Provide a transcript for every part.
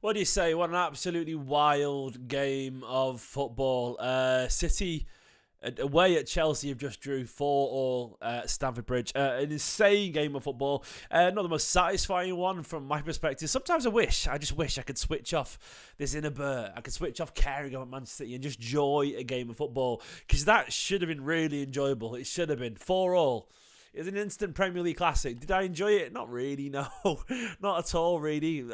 What do you say? What an absolutely wild game of football. City away at Chelsea have just drew 4-4 at Stamford Bridge. An insane game of football. Not the most satisfying one from my perspective. Sometimes I just wish I could switch off this inner burr. I could switch off caring about Manchester City and just enjoy a game of football. Because that should have been really enjoyable. It should have been 4-4. It's an instant Premier League classic. Did I enjoy it? Not really, no. Not at all, really.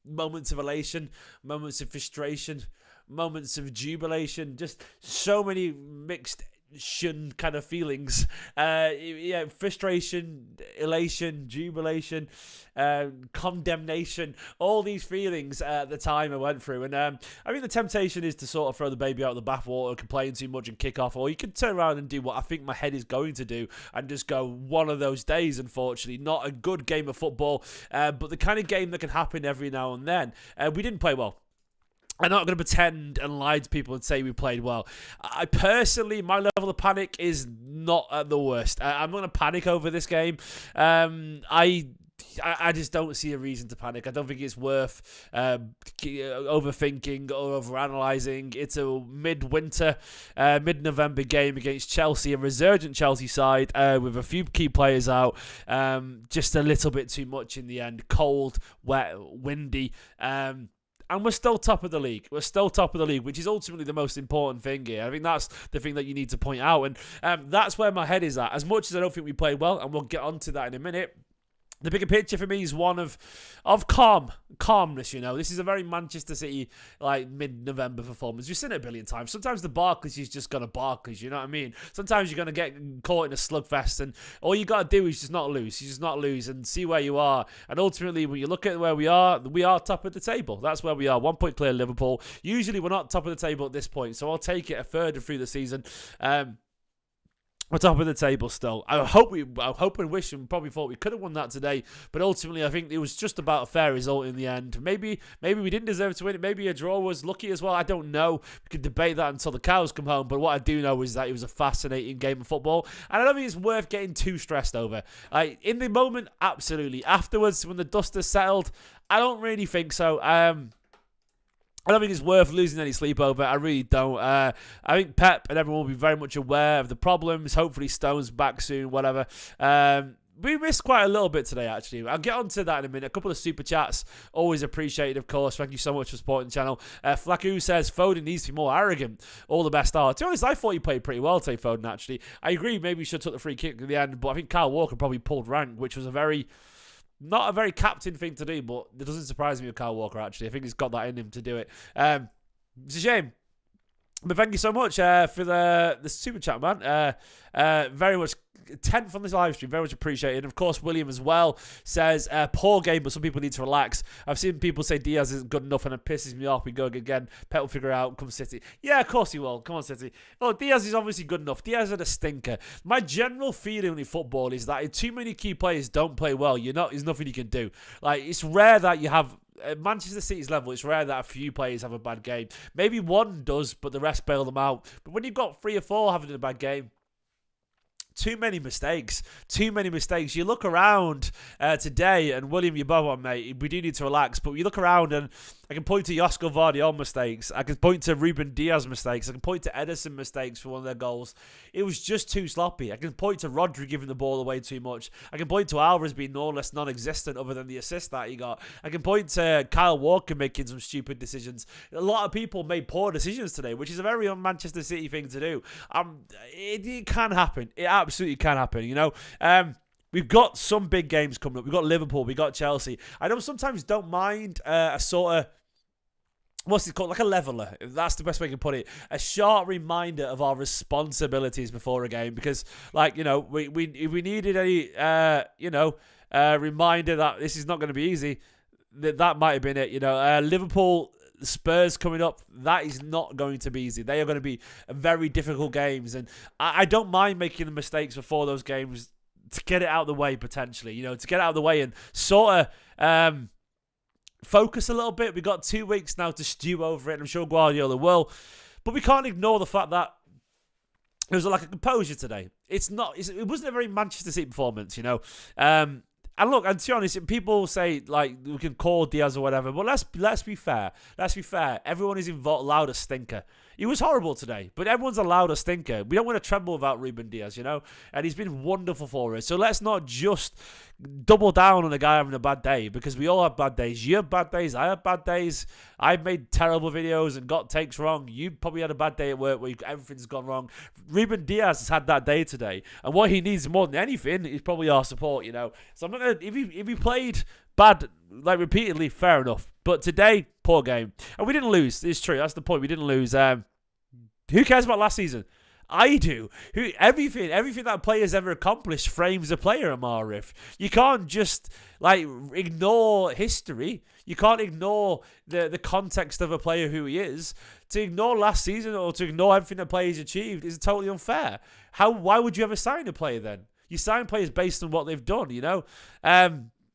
Moments of elation, moments of frustration, moments of jubilation. Just so many mixed kind of feelings. Frustration, elation, jubilation, condemnation, all these feelings at the time I went through. And I think the temptation is to sort of throw the baby out of the bathwater, complain too much and kick off, or you could turn around and do what I think my head is going to do and just go one of those days, unfortunately. Not a good game of football, but the kind of game that can happen every now and then. We didn't play well. I'm not going to pretend and lie to people and say we played well. I personally, my level of panic is not at the worst. I'm not going to panic over this game. I just don't see a reason to panic. I don't think it's worth overthinking or overanalyzing. It's a mid-winter, mid-November game against Chelsea, a resurgent Chelsea side with a few key players out. Just a little bit too much in the end. Cold, wet, windy. And we're still top of the league. We're still top of the league, which is ultimately the most important thing here. I think that's the thing that you need to point out. And that's where my head is at. As much as I don't think we played well, and we'll get onto that in a minute, the bigger picture for me is one of calmness, you know. This is a very Manchester City, like, mid-November performance. We've seen it a billion times. Sometimes the Barclays is just going to Barclays, you know what I mean? Sometimes you're going to get caught in a slugfest, and all you got to do is just not lose. You just not lose and see where you are. And ultimately, when you look at where we are top of the table. That's where we are. 1 point clear of Liverpool. Usually, we're not top of the table at this point, so I'll take it a third through the season. We're top of the table still. I hope and wish and probably thought we could have won that today, but ultimately I think it was just about a fair result in the end. Maybe we didn't deserve to win it. Maybe a draw was lucky as well. I don't know. We could debate that until the cows come home, but what I do know is that it was a fascinating game of football, and I don't think it's worth getting too stressed over. In the moment, absolutely. Afterwards, when the dust has settled, I don't really think so. I don't think it's worth losing any sleep over. I really don't. I think Pep and everyone will be very much aware of the problems. Hopefully Stone's back soon, whatever. We missed quite a little bit today, actually. I'll get onto that in a minute. A couple of super chats. Always appreciated, of course. Thank you so much for supporting the channel. Flaku says, Foden needs to be more arrogant. All the best are. To be honest, I thought he played pretty well today, Foden, actually. I agree, maybe he should have took the free kick at the end, but I think Kyle Walker probably pulled rank, which was not a very captain thing to do, but it doesn't surprise me with Kyle Walker, actually. I think he's got that in him to do it. It's a shame. But thank you so much for the super chat, man. Very much 10th on this live stream, very much appreciated. Of course, William as well says, poor game, but some people need to relax. I've seen people say Diaz isn't good enough, and it pisses me off. We go again. Pep will figure it out. Come City. Yeah, of course he will. Come on, City. Oh, Diaz is obviously good enough. Diaz had a stinker. My general feeling in football is that if too many key players don't play well, there's nothing you can do. Like, it's rare that you have... At Manchester City's level, it's rare that a few players have a bad game. Maybe one does, but the rest bail them out. But when you've got 3 or 4 having a bad game, too many mistakes. You look around today, and William, you're both on, mate. We do need to relax, but you look around, and I can point to Josko Vardiol mistakes. I can point to Ruben Diaz mistakes. I can point to Ederson mistakes for one of their goals. It was just too sloppy. I can point to Rodri giving the ball away too much. I can point to Alvarez being more or less non-existent other than the assist that he got. I can point to Kyle Walker making some stupid decisions. A lot of people made poor decisions today, which is a very un-Manchester City thing to do. It can happen. It absolutely can happen, you know. We've got some big games coming up. We've got Liverpool. We've got Chelsea. I know sometimes don't mind a sort of... What's it called? Like a leveler. That's the best way I can put it. A short reminder of our responsibilities before a game. Because, like, you know, we needed a, reminder that this is not going to be easy. That might have been it, you know. Liverpool... Spurs coming up, that is not going to be easy. They are going to be very difficult games, and I don't mind making the mistakes before those games to get it out of the way, potentially, you know, to get it out of the way and sort of focus a little bit. We've got 2 weeks now to stew over it, and I'm sure Guardiola will, but we can't ignore the fact that it was like a composure today. It wasn't a very Manchester City performance, you know. And look, and to be honest, people say like we can call Diaz or whatever, but let's be fair. Let's be fair. Everyone is allowed a stinker. He was horrible today, but everyone's allowed a stinker. We don't want to tremble without Ruben Diaz, and he's been wonderful for us. So let's not just double down on a guy having a bad day, because we all have bad days. You have bad days. I have bad days. I've made terrible videos and got takes wrong. You probably had a bad day at work where everything's gone wrong. Ruben Diaz has had that day today, and what he needs more than anything is probably our support. So I'm not gonna if he played bad like repeatedly, fair enough. But today, poor game, and we didn't lose. It's true. That's the point. We didn't lose. Who cares about last season? I do. Everything that player's ever accomplished frames a player, Amar Riff. You can't just ignore history. You can't ignore the context of a player who he is. To ignore last season or to ignore everything the player's achieved is totally unfair. Why would you ever sign a player then? You sign players based on what they've done,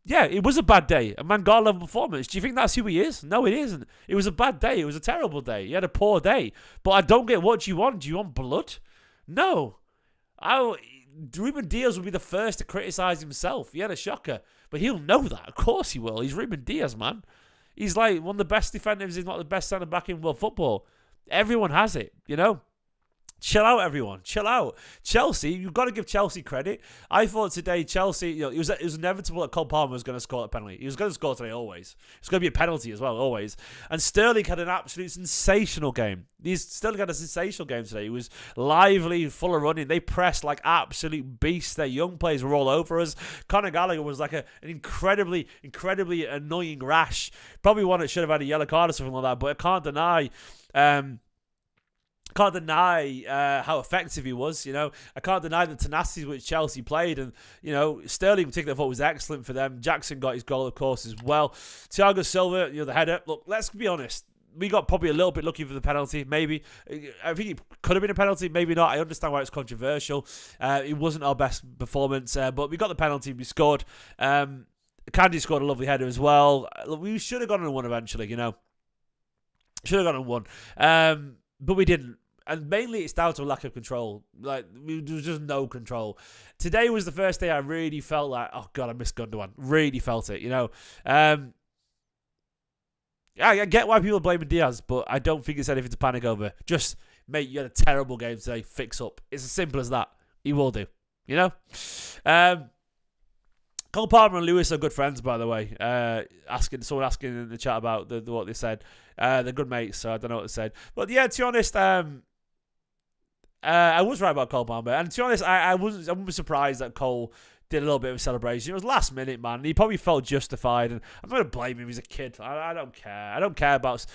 Yeah, it was a bad day. A Mangala level performance. Do you think that's who he is? No, it isn't. It was a bad day. It was a terrible day. He had a poor day. But I don't get what do you want. Do you want blood? No. Ruben Diaz will be the first to criticise himself. He had a shocker. But he'll know that. Of course he will. He's Ruben Diaz, man. He's like one of the best defenders, if not the best centre-back in world football. Everyone has it, Chill out, everyone. Chill out. Chelsea, you've got to give Chelsea credit. I thought today Chelsea, it was inevitable that Cole Palmer was going to score a penalty. He was going to score today always. It's going to be a penalty as well, always. And Sterling had an absolute sensational game. Sterling had a sensational game today. He was lively, full of running. They pressed like absolute beasts. Their young players were all over us. Conor Gallagher was like an incredibly, incredibly annoying rash. Probably one that should have had a yellow card or something like that. But I can't deny how effective he was. I can't deny the tenacity which Chelsea played, and Sterling in particular I thought was excellent for them. Jackson got his goal, of course, as well. Thiago Silva, the header. Look, let's be honest. We got probably a little bit lucky for the penalty, maybe. I think it could have been a penalty, maybe not. I understand why it's controversial. It wasn't our best performance, but we got the penalty. We scored. Candy scored a lovely header as well. We should have gone and won eventually. Should have gone and won, but we didn't. And mainly it's down to a lack of control. There was just no control. Today was the first day I really felt like, oh God, I missed Gundogan. Really felt it, I get why people are blaming Diaz, but I don't think it's anything to panic over. Just, mate, you had a terrible game today. Fix up. It's as simple as that. He will do, Cole Palmer and Lewis are good friends, by the way. Someone asking in the chat about what they said. They're good mates, so I don't know what they said. But yeah, to be honest, I was right about Cole Palmer. And to be honest, I wouldn't be surprised that Cole did a little bit of a celebration. It was last minute, man. He probably felt justified. And I'm not going to blame him. He's a kid. I don't care. I don't care about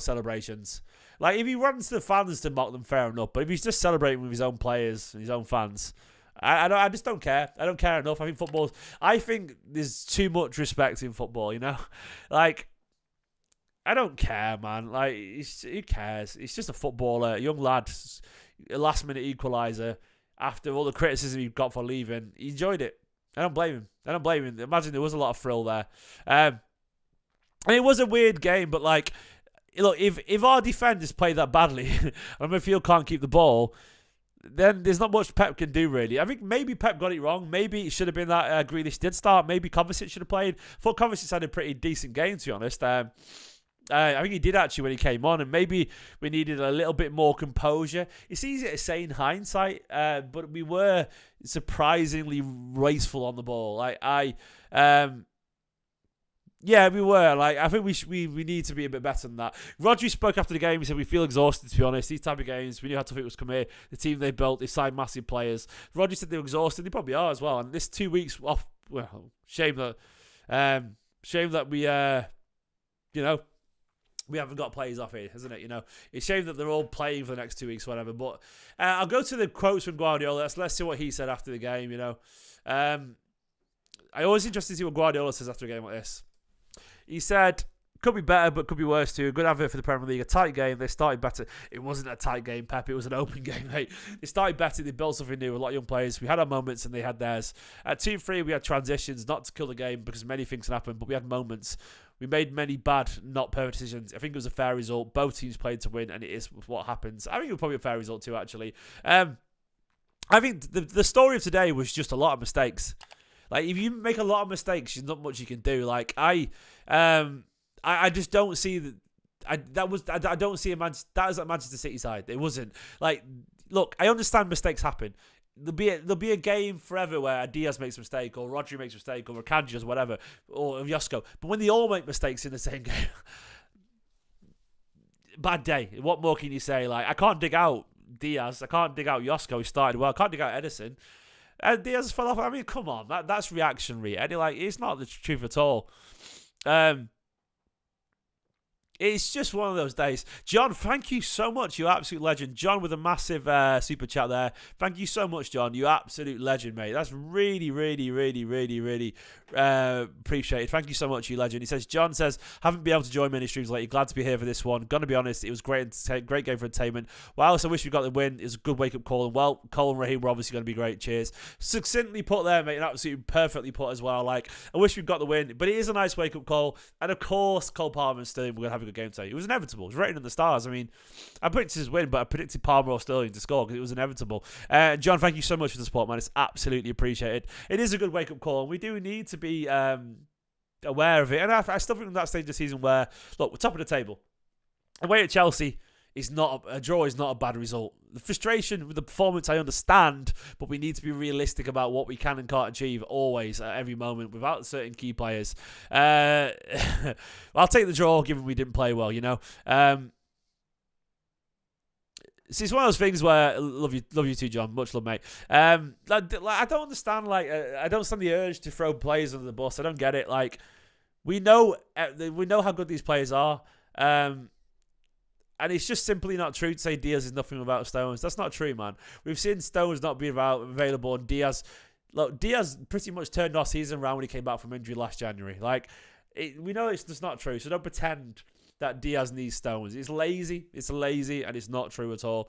celebrations. Like, if he runs to the fans to mock them, fair enough. But if he's just celebrating with his own players and his own fans, I just don't care. I don't care enough. I think there's too much respect in football, Like, I don't care, man. Like, who cares? He's just a footballer, a young lad, a last-minute equaliser. After all the criticism he got for leaving, he enjoyed it. I don't blame him. Imagine there was a lot of thrill there. And it was a weird game, but, like, look, if our defenders play that badly, and midfield can't keep the ball, then there's not much Pep can do, really. I think maybe Pep got it wrong. Maybe it should have been that Grealish did start. Maybe Kovacic should have played. I thought Kovacic had a pretty decent game, to be honest. I think he did actually when he came on, and maybe we needed a little bit more composure. It's easy to say in hindsight, but we were surprisingly wasteful on the ball. Yeah, we were. Like, I think we need to be a bit better than that. Rodri spoke after the game. He said, we feel exhausted, to be honest. These type of games, we knew how tough it was come here. The team they built, they signed massive players. Rodri said they were exhausted. They probably are as well. And this 2 weeks off, well, shame that we, we haven't got players off here, isn't it? It's a shame that they're all playing for the next 2 weeks, whatever. But I'll go to the quotes from Guardiola. Let's see what he said after the game, I always interested to see what Guardiola says after a game like this. He said, could be better, but could be worse too. Good advert for the Premier League. A tight game. They started better. It wasn't a tight game, Pep. It was an open game, mate. They started better. They built something new. A lot of young players. We had our moments and they had theirs. At 2-3, we had transitions, not to kill the game because many things can happen, but we had moments. We made many bad, not perfect decisions. I think it was a fair result. Both teams played to win, and it is what happens. I think it was probably a fair result too, actually. I think the story of today was just a lot of mistakes. Like, if you make a lot of mistakes, there's not much you can do. Like, I just don't see that. I don't see that was at Manchester City side. It wasn't like, look, I understand mistakes happen. There'll be a game forever where Diaz makes a mistake, or Rodri makes a mistake, or Akanji does whatever, or Josko. But when they all make mistakes in the same game, bad day. What more can you say? Like, I can't dig out Diaz. I can't dig out Josko, who started well. I can't dig out Edison. And Diaz fell off. I mean, come on, that's reactionary. And like, it's not the truth at all. It's just one of those days. John, thank you so much. You absolute legend. John with a massive super chat there. Thank you so much, John. You absolute legend, mate. That's really, really, really, really, really appreciated. Thank you so much, you legend. He says, John says, haven't been able to join many streams lately. Glad to be here for this one. Gonna be honest, it was great game for entertainment. Well, I wish we got the win. It's a good wake-up call. And well, Cole and Raheem were obviously going to be great. Cheers. Succinctly put there, mate. And absolutely perfectly put as well. Like, I wish we got the win. But it is a nice wake-up call. And of course, Cole Palmer and Sterling were going to have a good game today. It was inevitable. It was written in the stars. I mean, I predicted his win, but I predicted Palmer or Sterling to score because it was inevitable. John, thank you so much for the support, man. It's absolutely appreciated. It is a good wake-up call, and we do need to be aware of it. And I still think in that stage of the season where, look, we're top of the table. Away at Chelsea, a draw is not a bad result. The frustration with the performance, I understand, but we need to be realistic about what we can and can't achieve always at every moment without certain key players. I'll take the draw, given we didn't play well, you know. See, it's one of those things where love you too, John. Much love, mate. I don't understand. Like, I don't understand the urge to throw players under the bus. I don't get it. Like, we know how good these players are. And it's just simply not true to say Diaz is nothing without Stones. That's not true, man. We've seen Stones not be available, and Diaz pretty much turned our season around when he came back from injury last January. Like, we know it's just not true, so don't pretend that Diaz needs Stones. It's lazy, and it's not true at all.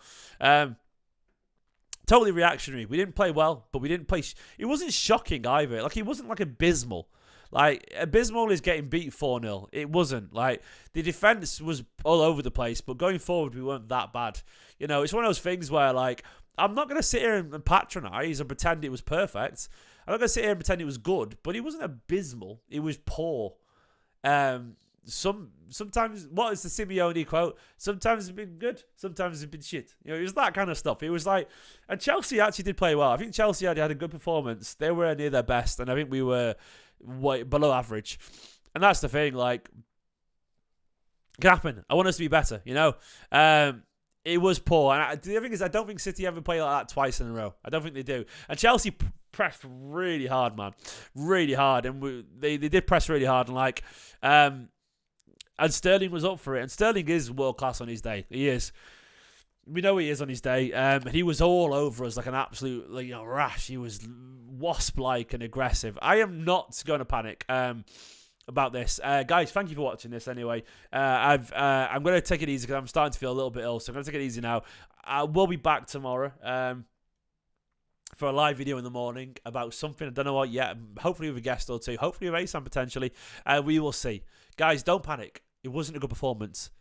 Totally reactionary. We didn't play well, but we didn't play... It wasn't shocking either. Like, it wasn't like abysmal. Like, abysmal is getting beat 4-0. It wasn't. Like, the defence was all over the place, but going forward, we weren't that bad. You know, it's one of those things where, like, I'm not going to sit here and patronise and pretend it was perfect. I'm not going to sit here and pretend it was good, but it wasn't abysmal. It was poor. Sometimes, what is the Simeone quote? Sometimes it's been good, sometimes it's been shit. You know, it was that kind of stuff. It was like, and Chelsea actually did play well. I think Chelsea had a good performance. They were near their best, and I think we were below average. And that's the thing, like, it can happen. I want us to be better, you know? It was poor. And the other thing is, I don't think City ever play like that twice in a row. I don't think they do. And Chelsea pressed really hard, man. Really hard. And they did press really hard. And, like, and Sterling was up for it. And Sterling is world-class on his day. He is. We know he is on his day. He was all over us like an absolute, like, you know, rash. He was wasp-like and aggressive. I am not going to panic about this. Guys, thank you for watching this anyway. I'm going to take it easy because I'm starting to feel a little bit ill. So I'm going to take it easy now. I will be back tomorrow for a live video in the morning about something. I don't know what yet. Hopefully with a guest or two. Hopefully with Asan potentially. We will see. Guys, don't panic. It wasn't a good performance.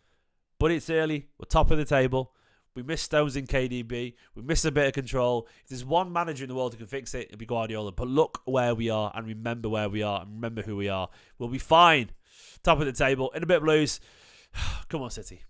But it's early. We're top of the table. We miss Stones in KDB. We miss a bit of control. If there's one manager in the world who can fix it, it'll be Guardiola. But look where we are and remember where we are and remember who we are. We'll be fine. Top of the table. In a bit of blues. Come on, City.